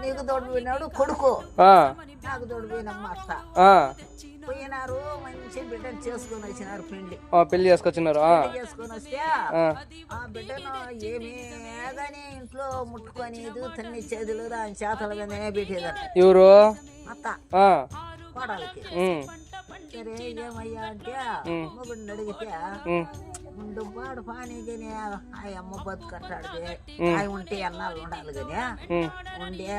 నీకు తోడు పోయినాడు కొడుకు, నాకు తోడు పోయినమ్మ అత్త పోయినారు. మంచి బిడ్డను చేసుకొని వచ్చినారు. పెళ్లి చేసుకొచ్చినారు. చేసుకొని వస్తే ఆ బిడ్డను ఏమేగాని ఇంట్లో ముట్టుకొనేది, తన్ని చేతులు దాని చేతల మీదనే పెట్టేదట. ఎవరు? అత్త కోడలకి. సరే ఏమయ్యా అంటే మొగుడిని అడిగితే ముందు వాడు పానీ కానీ ఆ అమ్మ బతుకట్టాడితే అవి ఉంటే అన్నాళ్ళు ఉండాలి కానీ ఉండే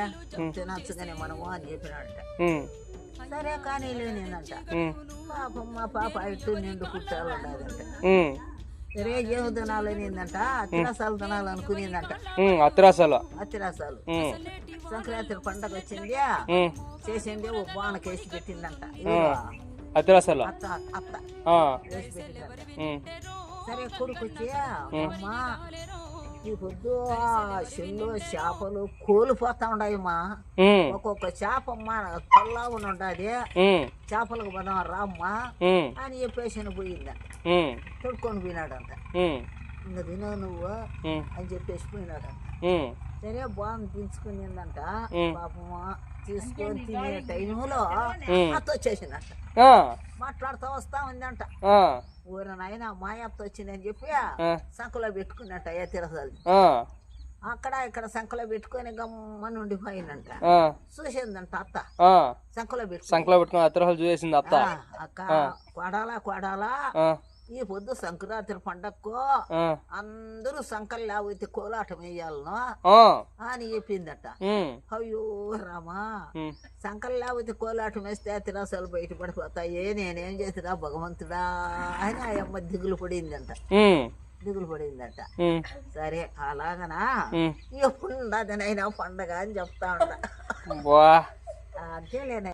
తినచ్చు కానీ మనము అని చెప్పినాడంట. సరే కానీ లేనిందంట. పాపం మా పాప ఇటు నిండు కుట్టాలు ఉండదంట. సరే ఏమి తినాలనిందంట, అత్తిరాసాలు తినాలనుకునిందంట. అత్తిరాసాలు సంక్రాంతి పండగ వచ్చింది, చేసింది ఓ బాణకేసి పెట్టిందంట. అత్తిరాసాలు అత్త వేసి పెట్టిందంట. సరే కొడుకు వచ్చి అమ్మా ఈ పొద్దు చెల్లు చేపలు కోల్పోతా ఉన్నాయమ్మా, ఒక్కొక్క చేప అమ్మా తల్లాగా ఉండదు, చేపలకు పదం రామ్మా అని చెప్పేసి పోయిందంట. తొడుకొని పోయినాడంట. ఇంకా తినో నువ్వు అని చెప్పేసి పోయినాడంట. సరే బాగుంది దించుకునిందంట. పాపమ్మా తీసుకొని తినే టైంలో అత్త వచ్చేసిందంట. మాట్లాడుతూ వస్తా ఉందంట. ఊర నాయన మాయత్త వచ్చిందని చెప్పి సంఖలో పెట్టుకున్నట్ట. తిరసాలి అక్కడ ఇక్కడ సంఖలో పెట్టుకొని గమ్మని ఉండిపోయిందంట. చూసిందంట అత్త సంఖలో పెట్టుకుని అత్తరాలు చూసేసింది అత్త. అక్క కొడాలా ఈ పొద్దు సంక్రాంతి పండగకు అందరూ సంకలు లేకపోతే కోలాటం వేయాలను అని చెప్పిందట. అయ్యో రామా, సంకలు లేకపోతే కోలాటం వేస్తే తిరాసాలు బయట పడిపోతాయి, నేనేం చేసినా భగవంతుడా అని ఆ అమ్మ దిగులు పడిందంట. సరే అలాగనా ఎప్పుడు ఉండదనైనా పండగ అని చెప్తా ఉంటా. అంతేలేనా.